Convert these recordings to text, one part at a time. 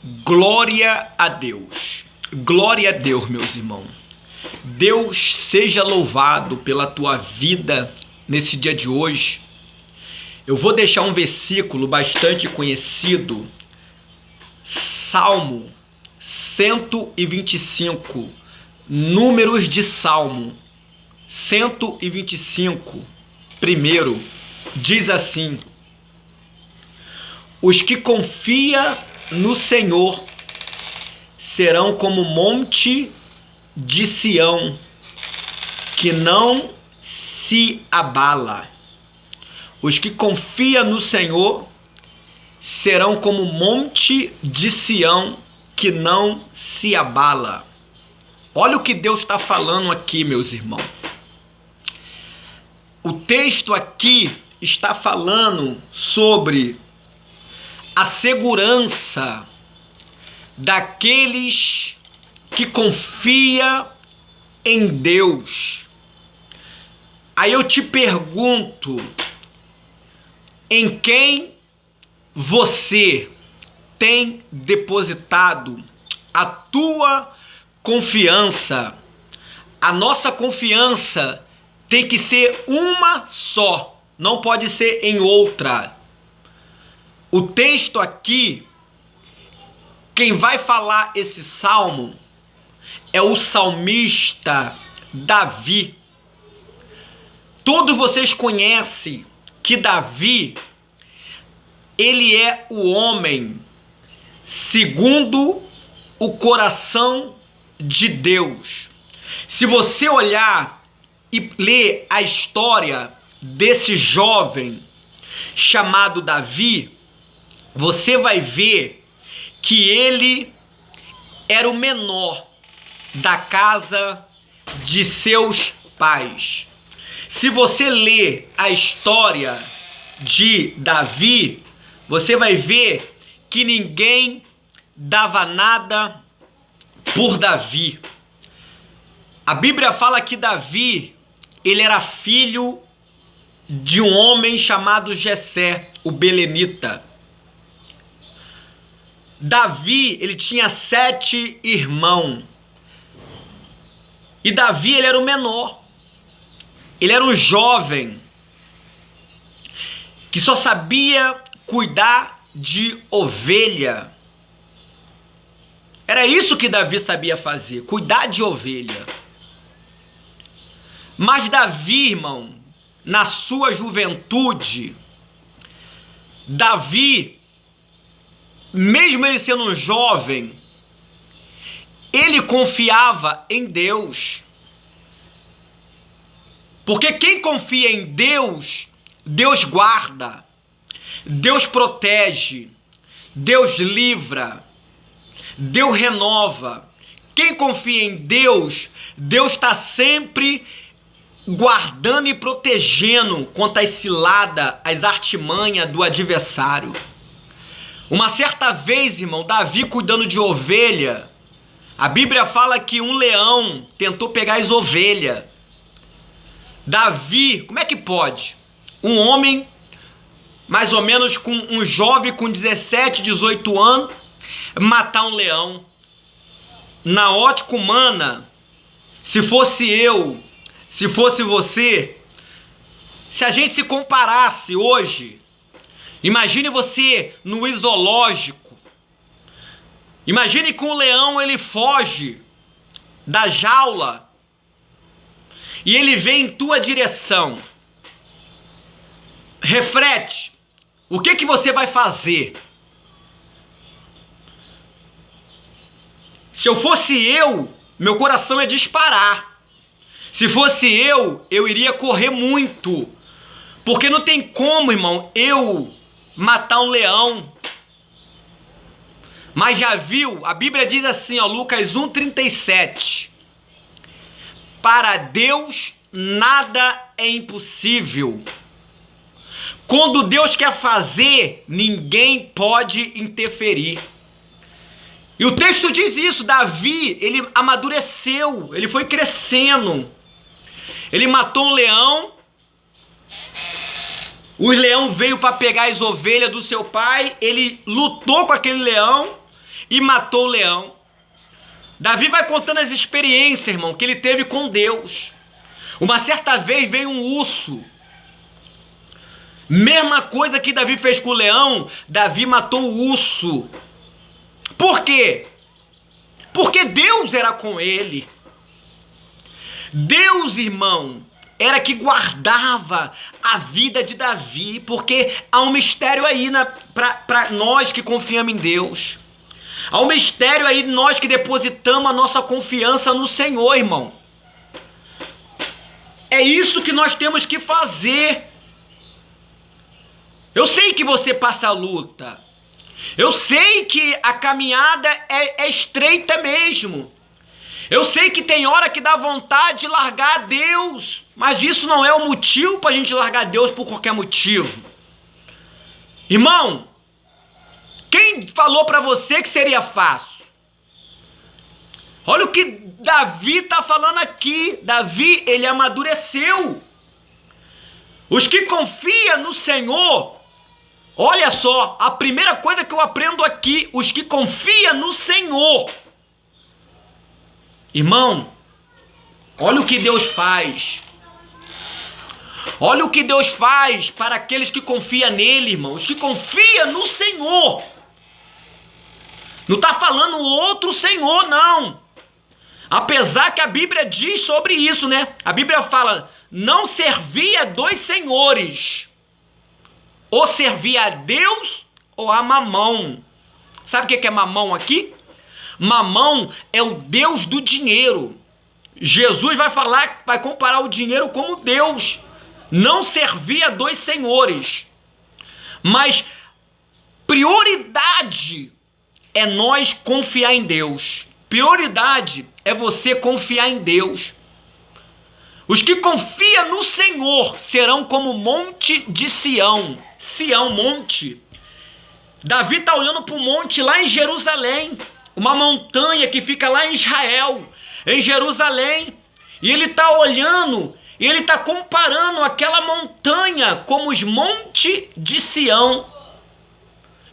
Glória a Deus. Glória a Deus, meus irmãos. Deus seja louvado pela tua vida nesse dia de hoje. Eu vou deixar um versículo bastante conhecido, Salmo 125, números de Salmo 125, primeiro, diz assim: os que confiam no Senhor serão como o monte de Sião, que não se abala. Os que confiam no Senhor serão como o monte de Sião, que não se abala. Olha o que Deus está falando aqui, meus irmãos. O texto aqui está falando sobre a segurança daqueles que confiam em Deus. Aí eu te pergunto, em quem você tem depositado a tua confiança? A nossa confiança tem que ser uma só, não pode ser em outra. O texto aqui, quem vai falar esse salmo é o salmista Davi. Todos vocês conhecem que Davi, ele é o homem segundo o coração de Deus. Se você olhar e ler a história desse jovem chamado Davi, você vai ver que ele era o menor da casa de seus pais. Se você ler a história de Davi, você vai ver que ninguém dava nada por Davi. A Bíblia fala que Davi, ele era filho de um homem chamado Jessé, o belenita. Davi, ele tinha 7 irmãos. E Davi, ele era o menor. Ele era um jovem que só sabia cuidar de ovelha. Era isso que Davi sabia fazer, cuidar de ovelha. Mas Davi, irmão, na sua juventude, Davi, mesmo ele sendo um jovem, ele confiava em Deus. Porque quem confia em Deus, Deus guarda, Deus protege, Deus livra, Deus renova. Quem confia em Deus, Deus está sempre guardando e protegendo contra as ciladas, as artimanhas do adversário. Uma certa vez, irmão, Davi cuidando de ovelha, a Bíblia fala que um leão tentou pegar as ovelhas. Davi, como é que pode? Um homem, mais ou menos com um jovem com 17, 18 anos, matar um leão. Na ótica humana, se fosse eu, se fosse você, se a gente se comparasse hoje, imagine você no zoológico, imagine que um leão ele foge da jaula e ele vem em tua direção. Reflete, o que você vai fazer? Se eu fosse eu, meu coração ia disparar. Se fosse eu iria correr muito. Porque não tem como, irmão, eu matar um leão. Mas já viu? A Bíblia diz assim, ó, Lucas 1,37. Para Deus nada é impossível. Quando Deus quer fazer, ninguém pode interferir. E o texto diz isso, Davi, ele amadureceu, ele foi crescendo. Ele matou um leão, o leão veio para pegar as ovelhas do seu pai, ele lutou com aquele leão, e matou o leão. Davi vai contando as experiências, irmão, que ele teve com Deus. Uma certa vez veio um urso. Mesma coisa que Davi fez com o leão, Davi matou o urso. Por quê? Porque Deus era com ele. Deus, irmão, era que guardava a vida de Davi, porque há um mistério aí para nós que confiamos em Deus. Há um mistério aí nós que depositamos a nossa confiança no Senhor, irmão. É isso que nós temos que fazer. Eu sei que você passa a luta. Eu sei que a caminhada é estreita mesmo. Eu sei que tem hora que dá vontade de largar Deus, mas isso não é o motivo para a gente largar Deus por qualquer motivo. Irmão, quem falou para você que seria fácil? Olha o que Davi está falando aqui. Davi, ele amadureceu. Os que confiam no Senhor, olha só, a primeira coisa que eu aprendo aqui, os que confiam no Senhor. Irmão, olha o que Deus faz. Olha o que Deus faz para aqueles que confiam nele, irmão. Os que confiam no Senhor. Não está falando outro Senhor, não. Apesar que a Bíblia diz sobre isso, né? A Bíblia fala, não servia a dois senhores. Ou servia a Deus ou a Mamão. Sabe o que é Mamão aqui? Mamão é o Deus do dinheiro. Jesus vai comparar o dinheiro como Deus. Não servia a dois senhores. Mas prioridade é nós confiar em Deus. Prioridade é você confiar em Deus. Os que confiam no Senhor serão como o monte de Sião. Sião, monte. Davi está olhando para o monte lá em Jerusalém. Uma montanha que fica lá em Israel, em Jerusalém. E ele está olhando, e ele está comparando aquela montanha como os montes de Sião,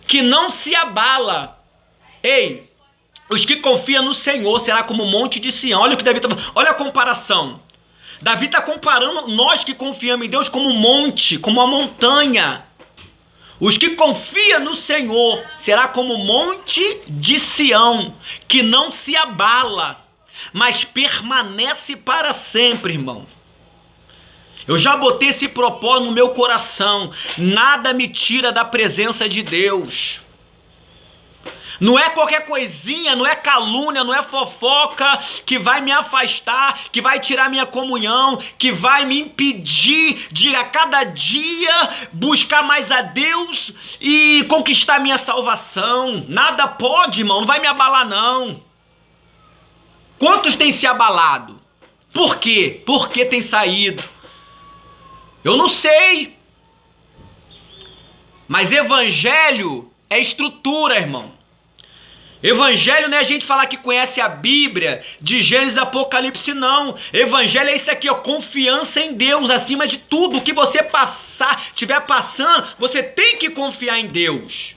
que não se abala. Ei, os que confiam no Senhor será como o monte de Sião. Olha o que Davi está falando. Olha a comparação. Davi está comparando nós que confiamos em Deus como um monte, como uma montanha. Os que confiam no Senhor será como o monte de Sião, que não se abala, mas permanece para sempre, irmão. Eu já botei esse propósito no meu coração. Nada me tira da presença de Deus. Não é qualquer coisinha, não é calúnia, não é fofoca que vai me afastar, que vai tirar minha comunhão, que vai me impedir de a cada dia buscar mais a Deus e conquistar minha salvação. Nada pode, irmão, não vai me abalar não. Quantos têm se abalado? Por quê? Por que tem saído? Eu não sei. Mas evangelho é estrutura, irmão. Evangelho não é a gente falar que conhece a Bíblia, de Gênesis a Apocalipse, não. Evangelho é isso aqui, ó, confiança em Deus acima de tudo. O que você estiver passando, você tem que confiar em Deus.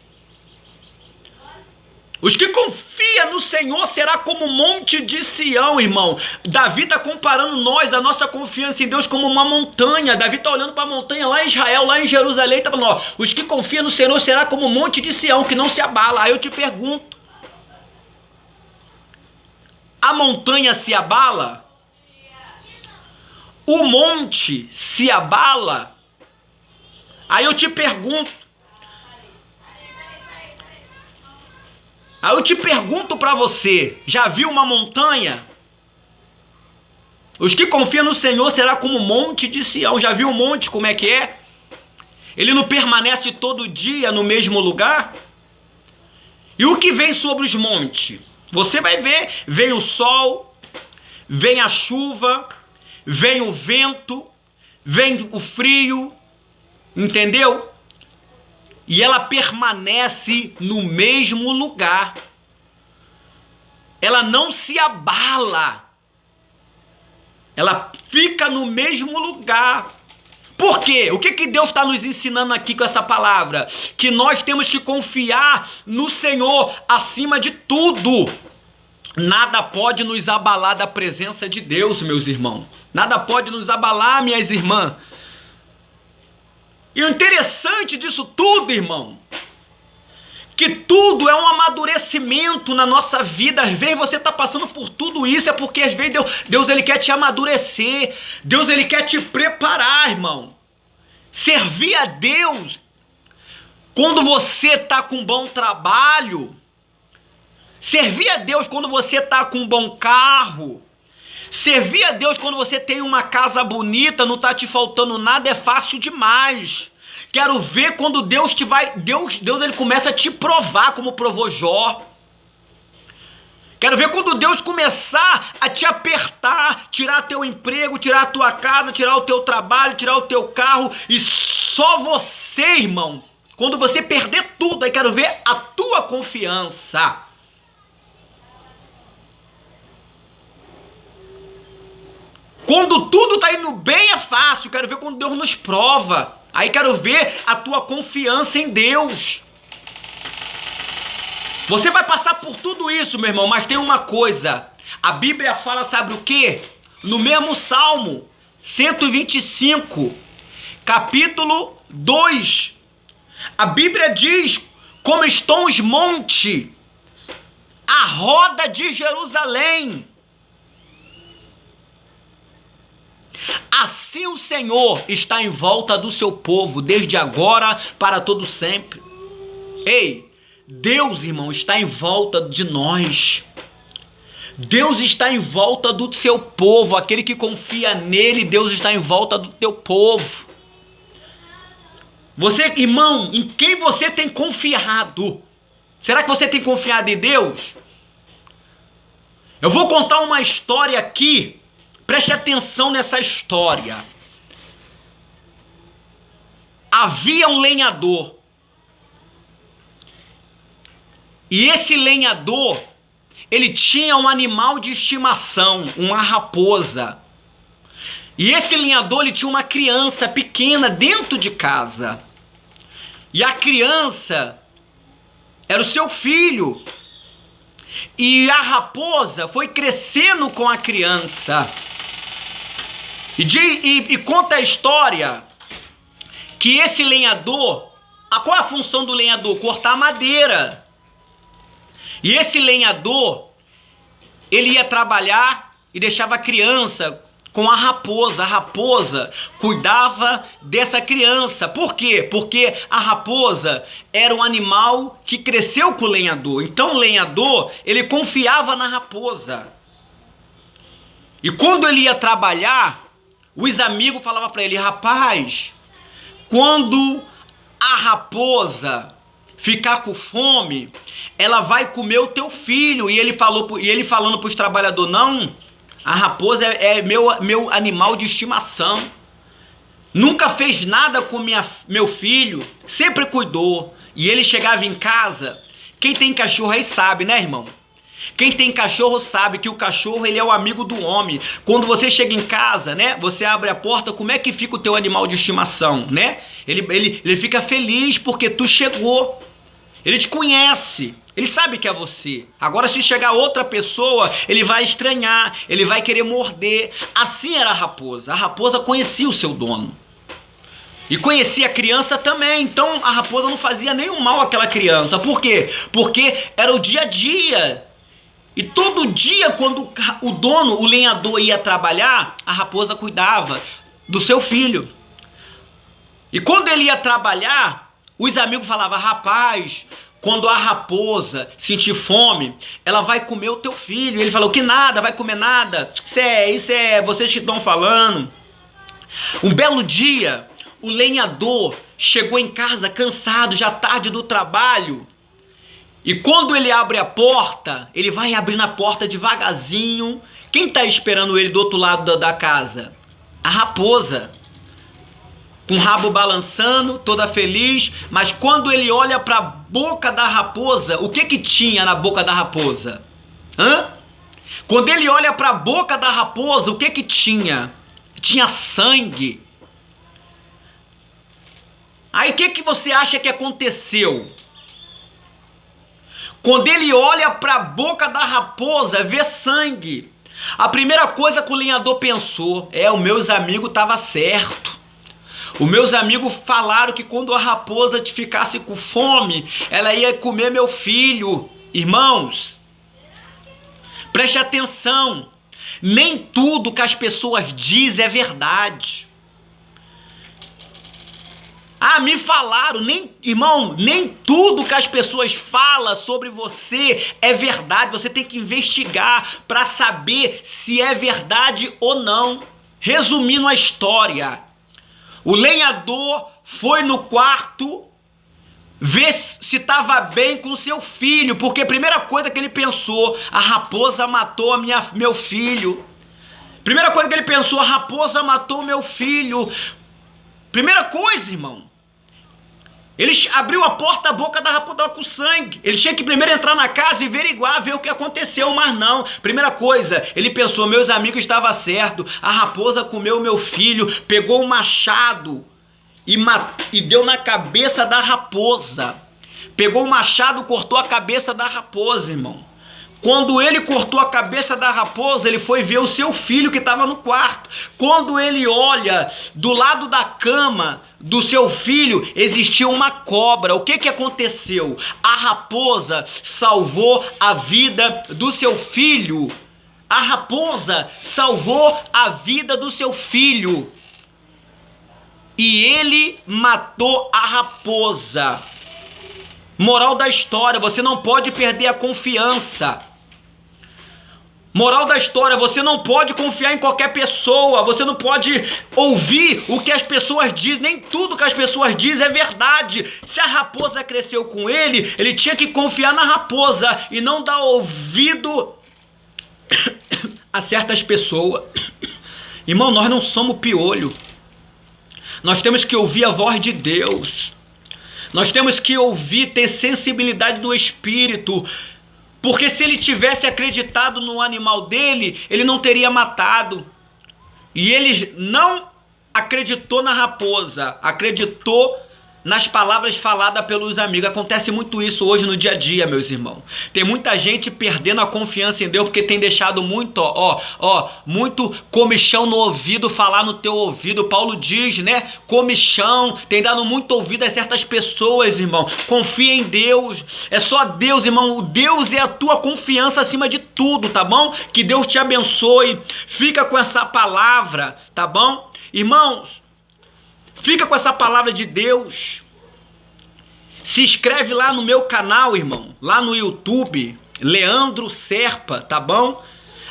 Os que confiam no Senhor será como o monte de Sião, irmão. Davi está comparando nós, a nossa confiança em Deus, como uma montanha. Davi está olhando para a montanha lá em Israel, lá em Jerusalém, está falando, ó, os que confiam no Senhor será como o monte de Sião, que não se abala. Aí eu te pergunto, a montanha se abala? O monte se abala? Aí eu te pergunto. Para você, já viu uma montanha? Os que confiam no Senhor será como o monte de Sião. Já viu o monte como é que é? Ele não permanece todo dia no mesmo lugar? E o que vem sobre os montes? Você vai ver, vem o sol, vem a chuva, vem o vento, vem o frio, entendeu? E ela permanece no mesmo lugar. Ela não se abala. Ela fica no mesmo lugar. Por quê? O que Deus está nos ensinando aqui com essa palavra? Que nós temos que confiar no Senhor acima de tudo. Nada pode nos abalar da presença de Deus, meus irmãos. Nada pode nos abalar, minhas irmãs. E o interessante disso tudo, irmão, que tudo é um amadurecimento na nossa vida. Às vezes você está passando por tudo isso, é porque às vezes Deus ele quer te amadurecer. Deus ele quer te preparar, irmão. Servir a Deus quando você está com um bom trabalho. Servir a Deus quando você está com um bom carro. Servir a Deus quando você tem uma casa bonita, não está te faltando nada, é fácil demais. Quero ver quando Deus ele começa a te provar, como provou Jó. Quero ver quando Deus começar a te apertar, tirar teu emprego, tirar a tua casa, tirar o teu trabalho, tirar o teu carro, e só você, irmão, quando você perder tudo, aí quero ver a tua confiança. Quando tudo tá indo bem é fácil, quero ver quando Deus nos prova. Aí quero ver a tua confiança em Deus. Você vai passar por tudo isso, meu irmão, mas tem uma coisa. A Bíblia fala, sabe o quê? No mesmo Salmo 125, capítulo 2. A Bíblia diz como estão os montes, a roda de Jerusalém. Assim o Senhor está em volta do seu povo, desde agora para todo sempre. Ei, Deus, irmão, está em volta de nós. Deus está em volta do seu povo. Aquele que confia nele, Deus está em volta do teu povo. Você, irmão, em quem você tem confiado? Será que você tem confiado em Deus? Eu vou contar uma história aqui. Preste atenção nessa história. Havia um lenhador. E esse lenhador, ele tinha um animal de estimação, uma raposa. E esse lenhador, ele tinha uma criança pequena dentro de casa. E a criança era o seu filho. E a raposa foi crescendo com a criança. E conta a história que esse lenhador, qual a função do lenhador? Cortar madeira. E esse lenhador, ele ia trabalhar e deixava a criança com a raposa. A raposa cuidava dessa criança. Por quê? Porque a raposa era um animal que cresceu com o lenhador. Então o lenhador, ele confiava na raposa. E quando ele ia trabalhar, os amigos falavam para ele: rapaz, quando a raposa ficar com fome, ela vai comer o teu filho. E ele falando para os trabalhadores: não, a raposa é meu animal de estimação. Nunca fez nada com meu filho, sempre cuidou. E ele chegava em casa, quem tem cachorro aí sabe, né, irmão? Quem tem cachorro sabe que o cachorro, ele é o amigo do homem. Quando você chega em casa, né, você abre a porta, como é que fica o teu animal de estimação, né? Ele fica feliz porque tu chegou. Ele te conhece, ele sabe que é você. Agora, se chegar outra pessoa, ele vai estranhar, ele vai querer morder. Assim era a raposa. A raposa conhecia o seu dono. E conhecia a criança também. Então a raposa não fazia nenhum mal àquela criança. Por quê? Porque era o dia a dia. E todo dia, quando o dono, o lenhador, ia trabalhar, a raposa cuidava do seu filho. E quando ele ia trabalhar, os amigos falavam: rapaz, quando a raposa sentir fome, ela vai comer o teu filho. Ele falou: que nada, vai comer nada. Isso é vocês que estão falando. Um belo dia, o lenhador chegou em casa cansado, já tarde do trabalho. E quando ele abre a porta, ele vai abrindo a porta devagarzinho. Quem está esperando ele do outro lado da casa? A raposa. Com o rabo balançando, toda feliz. Mas quando ele olha para a boca da raposa, o que tinha na boca da raposa? Quando ele olha para a boca da raposa, o que tinha? Tinha sangue. Aí o que você acha que aconteceu? Quando ele olha para a boca da raposa, vê sangue. A primeira coisa que o lenhador pensou os meus amigos estavam certo. Os meus amigos falaram que quando a raposa te ficasse com fome, ela ia comer meu filho. Irmãos, preste atenção. Nem tudo que as pessoas dizem é verdade. Me falaram, nem tudo que as pessoas falam sobre você é verdade. Você tem que investigar para saber se é verdade ou não. Resumindo a história, o lenhador foi no quarto ver se estava bem com seu filho, porque a primeira coisa que ele pensou, a raposa matou meu filho. Primeira coisa que ele pensou, a raposa matou meu filho. Primeira coisa, irmão. Ele abriu a porta, a boca da raposa estava com sangue. Ele tinha que primeiro entrar na casa e averiguar, ver o que aconteceu, mas não. Primeira coisa, ele pensou, meus amigos estavam certos, a raposa comeu meu filho, pegou um machado e deu na cabeça da raposa. Pegou o machado, cortou a cabeça da raposa, irmão. Quando ele cortou a cabeça da raposa, ele foi ver o seu filho que estava no quarto. Quando ele olha do lado da cama do seu filho, existia uma cobra. O que aconteceu? A raposa salvou a vida do seu filho. A raposa salvou a vida do seu filho. E ele matou a raposa. Moral da história, você não pode perder a confiança. Moral da história, você não pode confiar em qualquer pessoa, você não pode ouvir o que as pessoas dizem, nem tudo que as pessoas dizem é verdade. Se a raposa cresceu com ele, ele tinha que confiar na raposa e não dar ouvido a certas pessoas. Irmão, nós não somos piolho. Nós temos que ouvir a voz de Deus. Nós temos que ouvir, ter sensibilidade do Espírito. Porque se ele tivesse acreditado no animal dele, ele não teria matado. E ele não acreditou na raposa, acreditou nas palavras faladas pelos amigos. Acontece muito isso hoje no dia a dia, meus irmãos. Tem muita gente perdendo a confiança em Deus porque tem deixado muito, muito comichão no ouvido falar no teu ouvido. Paulo diz, né? Comichão, tem dado muito ouvido a certas pessoas, irmão. Confia em Deus. É só Deus, irmão. O Deus é a tua confiança acima de tudo, tá bom? Que Deus te abençoe. Fica com essa palavra, tá bom? Irmãos, fica com essa palavra de Deus. Se inscreve lá no meu canal, irmão. Lá no YouTube, Leandro Serpa, tá bom?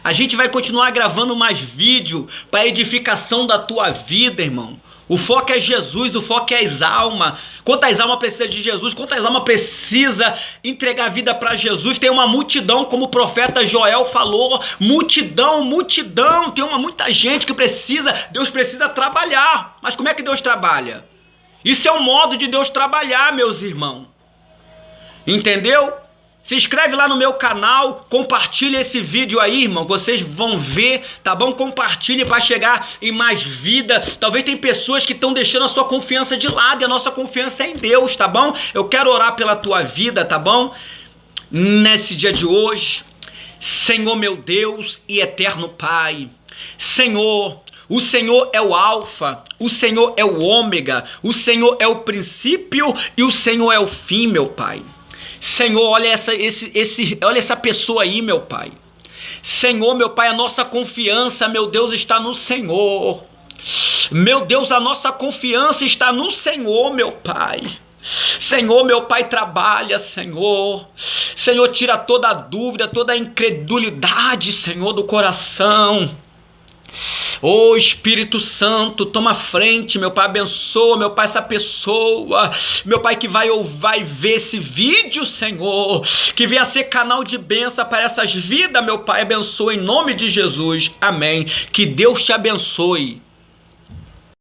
A gente vai continuar gravando mais vídeo para edificação da tua vida, irmão. O foco é Jesus, o foco é as almas. Quantas almas precisam de Jesus? Quantas almas precisa entregar a vida para Jesus? Tem uma multidão, como o profeta Joel falou. Multidão. Tem muita gente que precisa. Deus precisa trabalhar. Mas como é que Deus trabalha? Isso é um modo de Deus trabalhar, meus irmãos. Entendeu? Se inscreve lá no meu canal, compartilha esse vídeo aí, irmão, vocês vão ver, tá bom? Compartilhe para chegar em mais vida. Talvez tem pessoas que estão deixando a sua confiança de lado e a nossa confiança é em Deus, tá bom? Eu quero orar pela tua vida, tá bom? Nesse dia de hoje, Senhor meu Deus e eterno Pai, Senhor, o Senhor é o alfa, o Senhor é o ômega, o Senhor é o princípio e o Senhor é o fim, meu Pai. Senhor, olha essa pessoa aí, meu Pai. Senhor, meu Pai, a nossa confiança, meu Deus, está no Senhor. Meu Deus, a nossa confiança está no Senhor, meu Pai. Senhor, meu Pai, trabalha, Senhor. Senhor, tira toda a dúvida, toda a incredulidade, Senhor, do coração. Ô Espírito Santo, toma frente, meu Pai, abençoa, meu Pai, essa pessoa, meu Pai, que vai ver esse vídeo, Senhor, que venha ser canal de bênção para essas vidas, meu Pai, abençoa em nome de Jesus, amém, que Deus te abençoe.